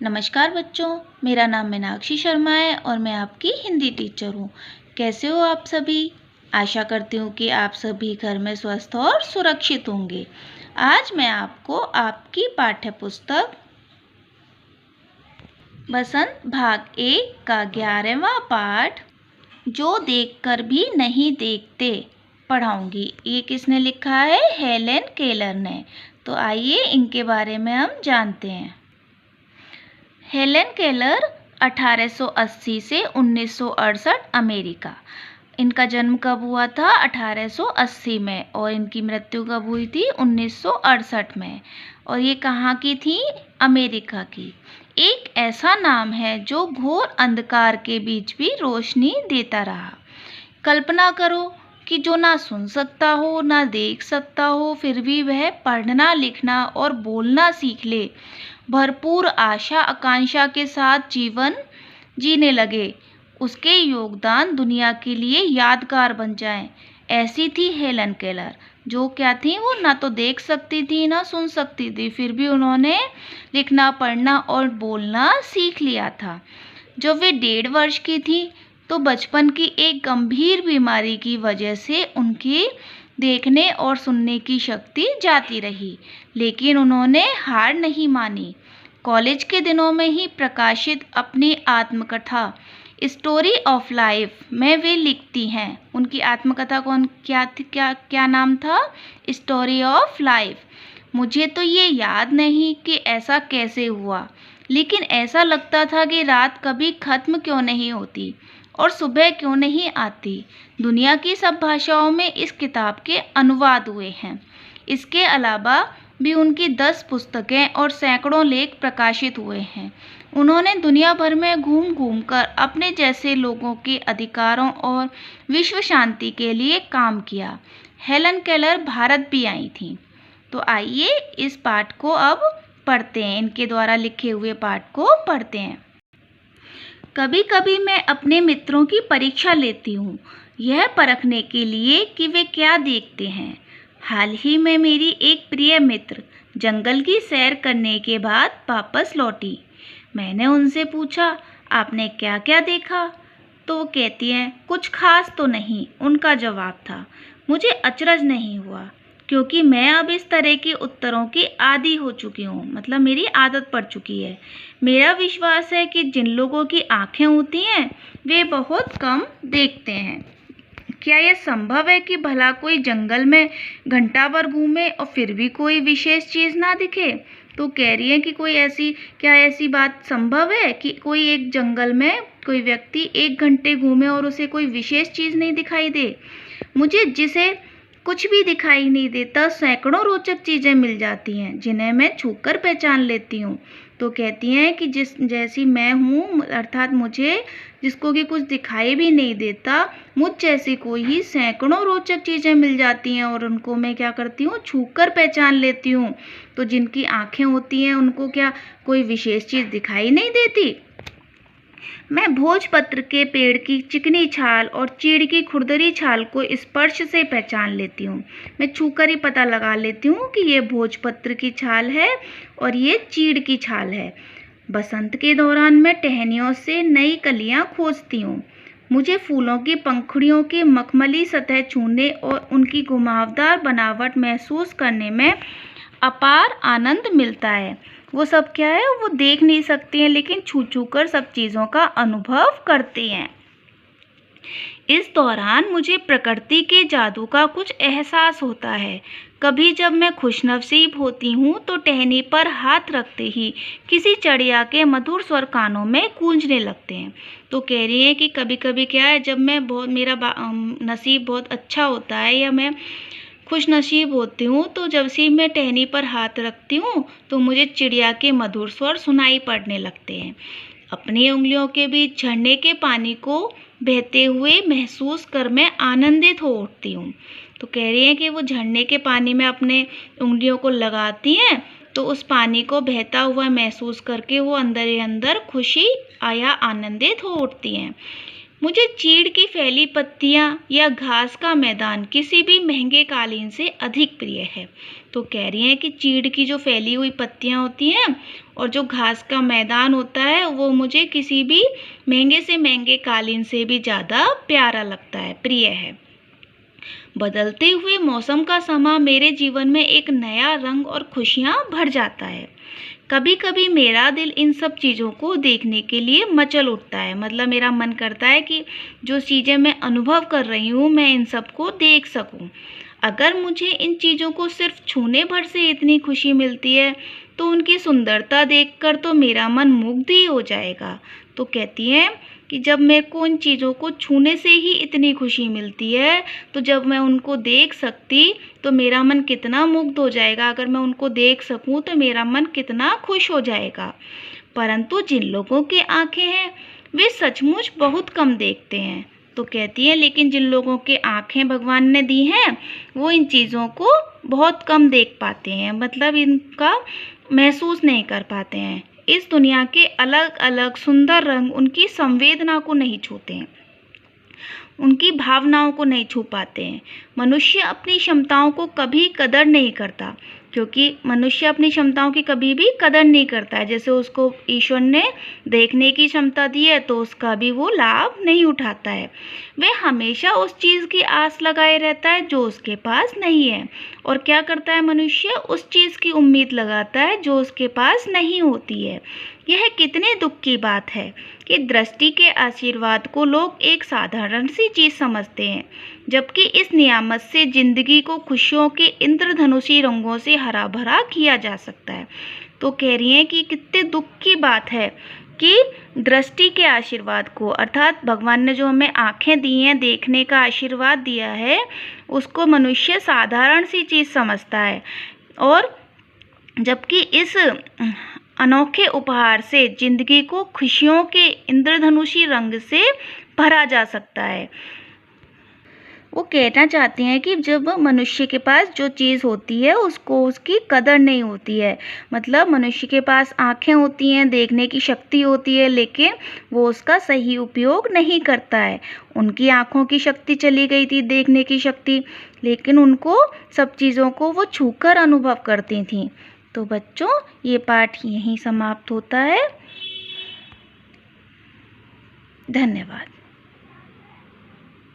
नमस्कार बच्चों, मेरा नाम मीनाक्षी शर्मा है और मैं आपकी हिंदी टीचर हूँ। कैसे हो आप सभी? आशा करती हूँ कि आप सभी घर में स्वस्थ और सुरक्षित होंगे। आज मैं आपको आपकी पाठ्य पुस्तक बसंत भाग 1 का 11वां पाठ जो देखकर भी नहीं देखते पढ़ाऊंगी। ये किसने लिखा है? हेलेन केलर ने। तो आइए इनके बारे में हम जानते हैं। हेलेन केलर 1880 से 1968 अमेरिका। इनका जन्म कब हुआ था? 1880 में, और इनकी मृत्यु कब हुई थी? 1968 में। और ये कहाँ की थी? अमेरिका की। एक ऐसा नाम है जो घोर अंधकार के बीच भी रोशनी देता रहा। कल्पना करो कि जो ना सुन सकता हो ना देख सकता हो, फिर भी वह पढ़ना लिखना और बोलना सीख ले, भरपूर आशा आकांक्षा के साथ जीवन जीने लगे, उसके योगदान दुनिया के लिए यादगार बन जाएं। ऐसी थी हेलन केलर, जो क्या थी? वो ना तो देख सकती थी ना सुन सकती थी, फिर भी उन्होंने लिखना पढ़ना और बोलना सीख लिया था। जब वे 1.5 वर्ष की थी तो बचपन की एक गंभीर बीमारी की वजह से उनकी देखने और सुनने की शक्ति जाती रही, लेकिन उन्होंने हार नहीं मानी। कॉलेज के दिनों में ही प्रकाशित अपनी आत्मकथा स्टोरी ऑफ लाइफ में वे लिखती हैं। उनकी आत्मकथा क्या नाम था? Story of life. मुझे तो ये याद नहीं कि ऐसा कैसे हुआ, लेकिन ऐसा लगता था कि रात कभी खत्म क्यों नहीं होती और सुबह क्यों नहीं आती। दुनिया की सब भाषाओं में इस किताब के अनुवाद हुए हैं। इसके अलावा भी उनकी 10 पुस्तकें और सैकड़ों लेख प्रकाशित हुए हैं। उन्होंने दुनिया भर में घूम घूम कर अपने जैसे लोगों के अधिकारों और विश्व शांति के लिए काम किया। हेलन केलर भारत भी आई थी। तो आइए इस पाठ को अब पढ़ते हैं, इनके द्वारा लिखे हुए पाठ को पढ़ते हैं। कभी कभी मैं अपने मित्रों की परीक्षा लेती हूँ, यह परखने के लिए कि वे क्या देखते हैं। हाल ही में मेरी एक प्रिय मित्र जंगल की सैर करने के बाद वापस लौटी। मैंने उनसे पूछा, आपने क्या क्या देखा? तो वो कहती हैं, कुछ खास तो नहीं, उनका जवाब था। मुझे अचरज नहीं हुआ, क्योंकि मैं अब इस तरह के उत्तरों की आदी हो चुकी हूँ, मतलब मेरी आदत पड़ चुकी है। मेरा विश्वास है कि जिन लोगों की आंखें होती हैं वे बहुत कम देखते हैं। क्या यह संभव है कि भला कोई जंगल में घंटा भर घूमे और फिर भी कोई विशेष चीज़ ना दिखे? तो कह रही है कि क्या ऐसी बात संभव है कि कोई एक जंगल में कोई व्यक्ति 1 घंटे घूमे और उसे कोई विशेष चीज़ नहीं दिखाई दे? मुझे जिसे कुछ भी दिखाई नहीं देता सैकड़ों रोचक चीज़ें मिल जाती हैं, जिन्हें मैं छूकर पहचान लेती हूँ। तो कहती हैं कि जैसी मैं हूँ, अर्थात मुझे जिसको कि कुछ दिखाई भी नहीं देता, मुझ जैसी कोई ही सैकड़ों रोचक चीज़ें मिल जाती हैं और उनको मैं क्या करती हूँ? छूकर पहचान लेती हूँ। तो जिनकी आँखें होती हैं उनको क्या कोई विशेष चीज़ दिखाई नहीं देती? मैं भोजपत्र के पेड़ की चिकनी छाल और चीड़ की खुरदरी छाल को स्पर्श से पहचान लेती हूँ। मैं छूकर ही पता लगा लेती हूँ कि ये भोजपत्र की छाल है और ये चीड़ की छाल है। बसंत के दौरान मैं टहनियों से नई कलियाँ खोजती हूँ। मुझे फूलों की पंखुड़ियों की मखमली सतह छूने और उनकी घुमावदार बनावट महसूस करने में अपार आनंद मिलता है। वो सब क्या है? वो देख नहीं सकती हैं, लेकिन छू छू कर सब चीज़ों का अनुभव करती हैं। इस दौरान मुझे प्रकृति के जादू का कुछ एहसास होता है। कभी जब मैं खुशनसीब होती हूँ तो टहनी पर हाथ रखते ही किसी चिड़िया के मधुर स्वर कानों में गूंजने लगते हैं। तो कह रही है कि कभी कभी क्या है, जब मैं नसीब बहुत अच्छा होता है या मैं खुश नसीब होती हूँ, तो जब से मैं टहनी पर हाथ रखती हूँ तो मुझे चिड़िया के मधुर स्वर सुनाई पड़ने लगते हैं। अपनी उंगलियों के बीच झरने के पानी को बहते हुए महसूस कर मैं आनंदित हो उठती हूँ। तो कह रही हैं कि वो झरने के पानी में अपने उंगलियों को लगाती हैं तो उस पानी को बहता हुआ महसूस करके वो अंदर ही अंदर खुशी या आनंदित हो उठती हैं। मुझे चीड़ की फैली पत्तियां या घास का मैदान किसी भी महंगे कालीन से अधिक प्रिय है। तो कह रही हैं कि चीड़ की जो फैली हुई पत्तियां होती हैं और जो घास का मैदान होता है वो मुझे किसी भी महंगे से महंगे कालीन से भी ज़्यादा प्यारा लगता है, प्रिय है। बदलते हुए मौसम का समा मेरे जीवन में एक नया रंग और खुशियाँ भर जाता है। कभी कभी मेरा दिल इन सब चीज़ों को देखने के लिए मचल उठता है, मतलब मेरा मन करता है कि जो चीज़ें मैं अनुभव कर रही हूँ मैं इन सब को देख सकूँ। अगर मुझे इन चीज़ों को सिर्फ छूने भर से इतनी खुशी मिलती है तो उनकी सुंदरता देखकर तो मेरा मन मुग्ध ही हो जाएगा। तो कहती हैं कि जब मेरे को इन चीज़ों को छूने से ही इतनी खुशी मिलती है तो जब मैं उनको देख सकती तो मेरा मन कितना मुग्ध हो जाएगा। अगर मैं उनको देख सकूं तो मेरा मन कितना खुश हो जाएगा। परंतु जिन लोगों की आंखें हैं वे सचमुच बहुत कम देखते हैं। तो कहती है लेकिन जिन लोगों के आंखें भगवान ने दी हैं वो इन चीज़ों को बहुत कम देख पाते हैं, मतलब इनका महसूस नहीं कर पाते हैं। इस दुनिया के अलग अलग सुंदर रंग उनकी संवेदना को नहीं छूते हैं, उनकी भावनाओं को नहीं छू पाते हैं। मनुष्य अपनी क्षमताओं को कभी कदर नहीं करता, क्योंकि मनुष्य अपनी क्षमताओं की कभी भी कदर नहीं करता है। जैसे उसको ईश्वर ने देखने की क्षमता दी है तो उसका भी वो लाभ नहीं उठाता है। वह हमेशा उस चीज़ की आस लगाए रहता है जो उसके पास नहीं है। और क्या करता है मनुष्य? उस चीज़ की उम्मीद लगाता है जो उसके पास नहीं होती है। यह कितने दुख की बात है कि दृष्टि के आशीर्वाद को लोग एक साधारण सी चीज़ समझते हैं, जबकि इस नियामत से जिंदगी को खुशियों के इंद्रधनुषी रंगों से हरा भरा किया जा सकता है। तो कह रही हैं कि कितने दुख की बात है कि दृष्टि के आशीर्वाद को, अर्थात भगवान ने जो हमें आंखें दी हैं, देखने का आशीर्वाद दिया है, उसको मनुष्य साधारण सी चीज़ समझता है। और जबकि इस अनोखे उपहार से जिंदगी को खुशियों के इंद्रधनुषी रंग से भरा जा सकता है। वो कहना चाहती हैं कि जब मनुष्य के पास जो चीज़ होती है उसको उसकी कदर नहीं होती है, मतलब मनुष्य के पास आँखें होती हैं, देखने की शक्ति होती है, लेकिन वो उसका सही उपयोग नहीं करता है। उनकी आँखों की शक्ति चली गई थी, देखने की शक्ति, लेकिन उनको सब चीज़ों को वो छूकर अनुभव करती थीं। तो बच्चों ये पाठ यहीं समाप्त होता है। धन्यवाद।